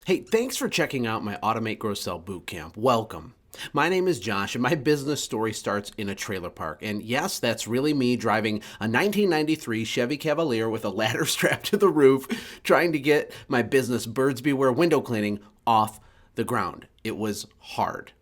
Hey, thanks for checking out my Automate, Grow, Sell Bootcamp. Welcome. My name is Josh, and my business story starts in a trailer park. And yes, that's really me driving a 1993 Chevy Cavalier with a ladder strapped to the roof, trying to get my business Birds Beware window cleaning off the ground. It was hard.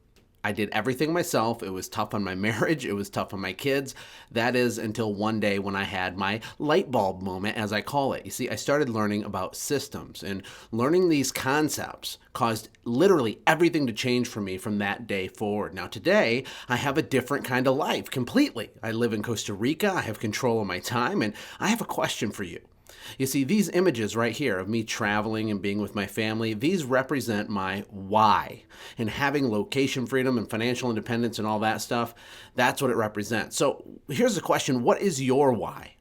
I did everything myself. It was tough on my marriage. It was tough on my kids. That is until one day when I had my light bulb moment, as I call it. You see, I started learning about systems, and learning these concepts caused literally everything to change for me from that day forward. Now, today, I have a different kind of life completely. I live in Costa Rica. I have control of my time, and I have a question for you. You see, these images right here of me traveling and being with my family, these represent my why. And having location freedom and financial independence and all that stuff, that's what it represents. So here's the question, what is your why?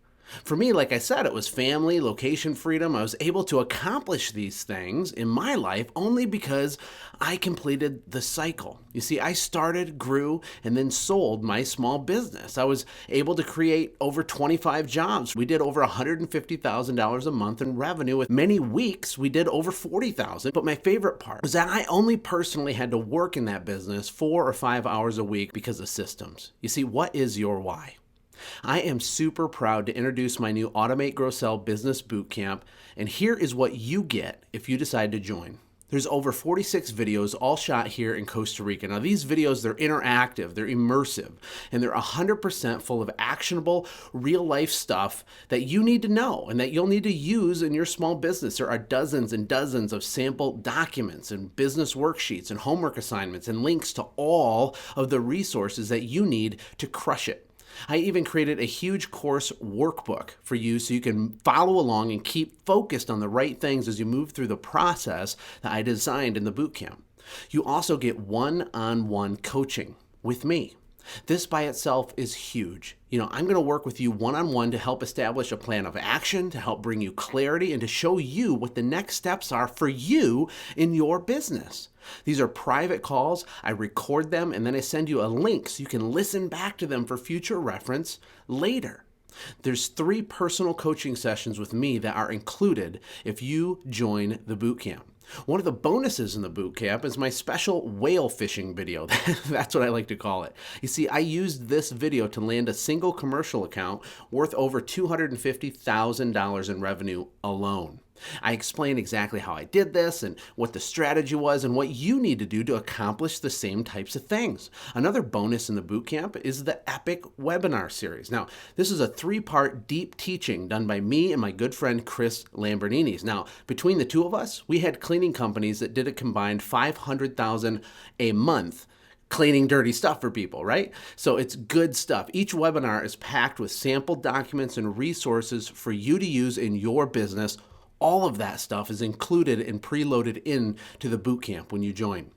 For me, like I said, it was family, location freedom. I was able to accomplish these things in my life only because I completed the cycle. You see, I started, grew, and then sold my small business. I was able to create over 25 jobs. We did over $150,000 a month in revenue. With many weeks, we did over $40,000. But my favorite part was that I only personally had to work in that business 4 or 5 hours a week because of systems. You see, what is your why? I am super proud to introduce my new Automate, Grow, Sell Business Bootcamp, and here is what you get if you decide to join. There's over 46 videos all shot here in Costa Rica. Now these videos, they're interactive, they're immersive, and they're 100% full of actionable, real-life stuff that you need to know and that you'll need to use in your small business. There are dozens and dozens of sample documents and business worksheets and homework assignments and links to all of the resources that you need to crush it. I even created a huge course workbook for you so you can follow along and keep focused on the right things as you move through the process that I designed in the bootcamp. You also get one-on-one coaching with me. This by itself is huge. I'm going to work with you one-on-one to help establish a plan of action, to help bring you clarity, and to show you what the next steps are for you in your business. These are private calls. I record them, and then I send you a link so you can listen back to them for future reference later. There's 3 personal coaching sessions with me that are included if you join the bootcamp. One of the bonuses in the bootcamp is my special whale fishing video. That's what I like to call it. You see, I used this video to land a single commercial account worth over $250,000 in revenue alone. I explain exactly how I did this and what the strategy was and what you need to do to accomplish the same types of things. Another bonus in the bootcamp is the epic webinar series. Now, this is a 3-part deep teaching done by me and my good friend Chris Lamborghini's. Now, between the two of us, we had cleaning companies that did a combined $500,000 a month cleaning dirty stuff for people, right? So it's good stuff. Each webinar is packed with sample documents and resources for you to use in your business. All of that stuff is included and preloaded into the bootcamp when you join.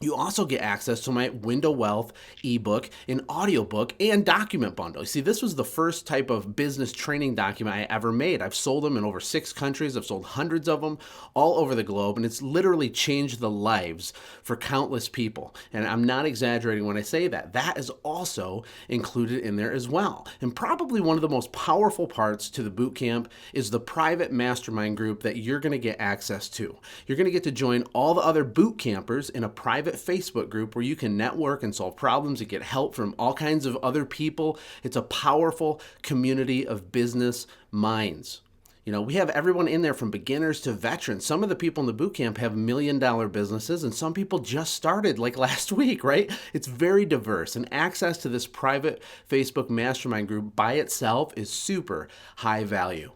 You also get access to my Window Wealth ebook, an audiobook, and document bundle. You see, this was the first type of business training document I ever made. I've sold them in over 6 countries. I've sold hundreds of them all over the globe, and it's literally changed the lives for countless people. And I'm not exaggerating when I say that. That is also included in there as well. And probably one of the most powerful parts to the bootcamp is the private mastermind group that you're going to get access to. You're going to get to join all the other boot campers in a private Facebook group where you can network and solve problems and get help from all kinds of other people. It's a powerful community of business minds. We have everyone in there from beginners to veterans. Some of the people in the bootcamp have $1 million businesses, and some people just started like last week, right? It's very diverse, and access to this private Facebook mastermind group by itself is super high value.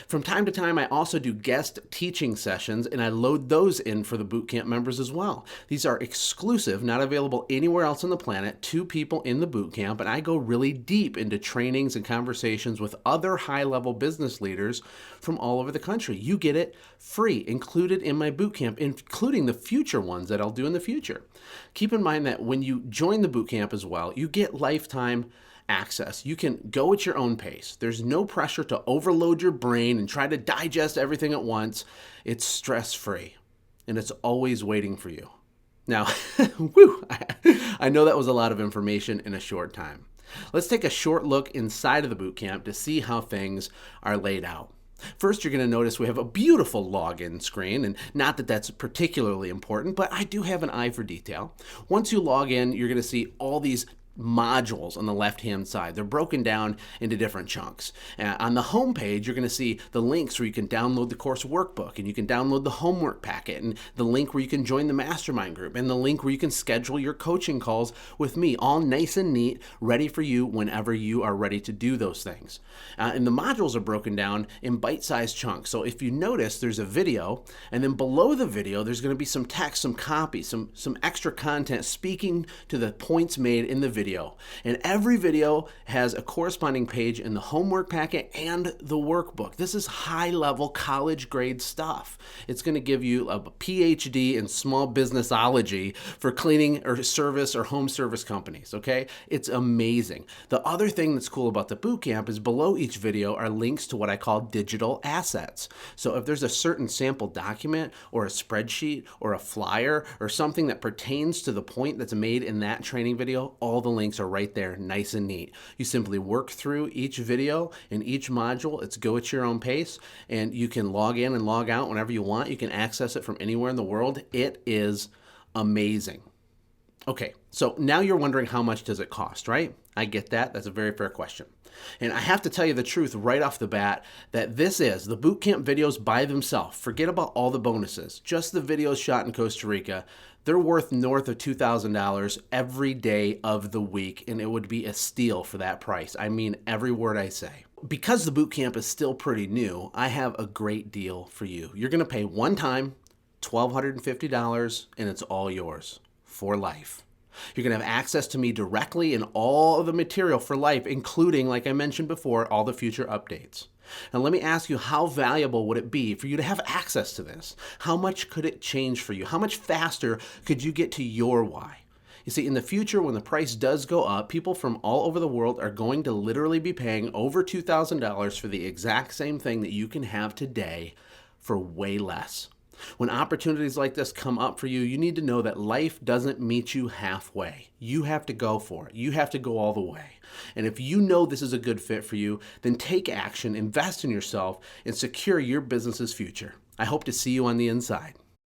From time to time, I also do guest teaching sessions, and I load those in for the bootcamp members as well. These are exclusive, not available anywhere else on the planet, to people in the bootcamp, and I go really deep into trainings and conversations with other high-level business leaders from all over the country. You get it free, included in my bootcamp, including the future ones that I'll do in the future. Keep in mind that when you join the bootcamp as well, you get lifetime access. You can go at your own pace. There's no pressure to overload your brain and try to digest everything at once. It's stress-free, and it's always waiting for you. Now, I know that was a lot of information in a short time. Let's take a short look inside of the bootcamp to see how things are laid out. First, you're going to notice we have a beautiful login screen, and not that that's particularly important, but I do have an eye for detail. Once you log in, you're going to see all these modules on the left-hand side. They're broken down into different chunks. On the home page, you're going to see the links where you can download the course workbook, and you can download the homework packet, and the link where you can join the mastermind group, and the link where you can schedule your coaching calls with me, all nice and neat, ready for you whenever you are ready to do those things. And the modules are broken down in bite-sized chunks. So if you notice, there's a video, and then below the video, there's going to be some text, some copy, some extra content speaking to the points made in the video. And every video has a corresponding page in the homework packet and the workbook. This is high-level college grade stuff. It's going to give you a PhD in small businessology for cleaning or service or home service companies, okay? It's amazing. The other thing that's cool about the bootcamp is below each video are links to what I call digital assets. So if there's a certain sample document or a spreadsheet or a flyer or something that pertains to the point that's made in that training video, all the links are right there, nice and neat. You simply work through each video and each module. It's go at your own pace, and you can log in and log out whenever you want. You can access it from anywhere in the world. It is amazing. Okay, so now you're wondering how much does it cost, right? I get that. That's a very fair question. And I have to tell you the truth right off the bat that this is the bootcamp videos by themselves. Forget about all the bonuses. Just the videos shot in Costa Rica. They're worth north of $2,000 every day of the week, and it would be a steal for that price. I mean every word I say. Because the bootcamp is still pretty new, I have a great deal for you. You're going to pay one time $1,250, and it's all yours for life. You're going to have access to me directly and all of the material for life, including, like I mentioned before, all the future updates. Now let me ask you, how valuable would it be for you to have access to this? How much could it change for you? How much faster could you get to your why? You see, in the future, when the price does go up, people from all over the world are going to literally be paying over $2,000 for the exact same thing that you can have today for way less. When opportunities like this come up for you, you need to know that life doesn't meet you halfway. You have to go for it. You have to go all the way. And if you know this is a good fit for you, then take action, invest in yourself, and secure your business's future. I hope to see you on the inside.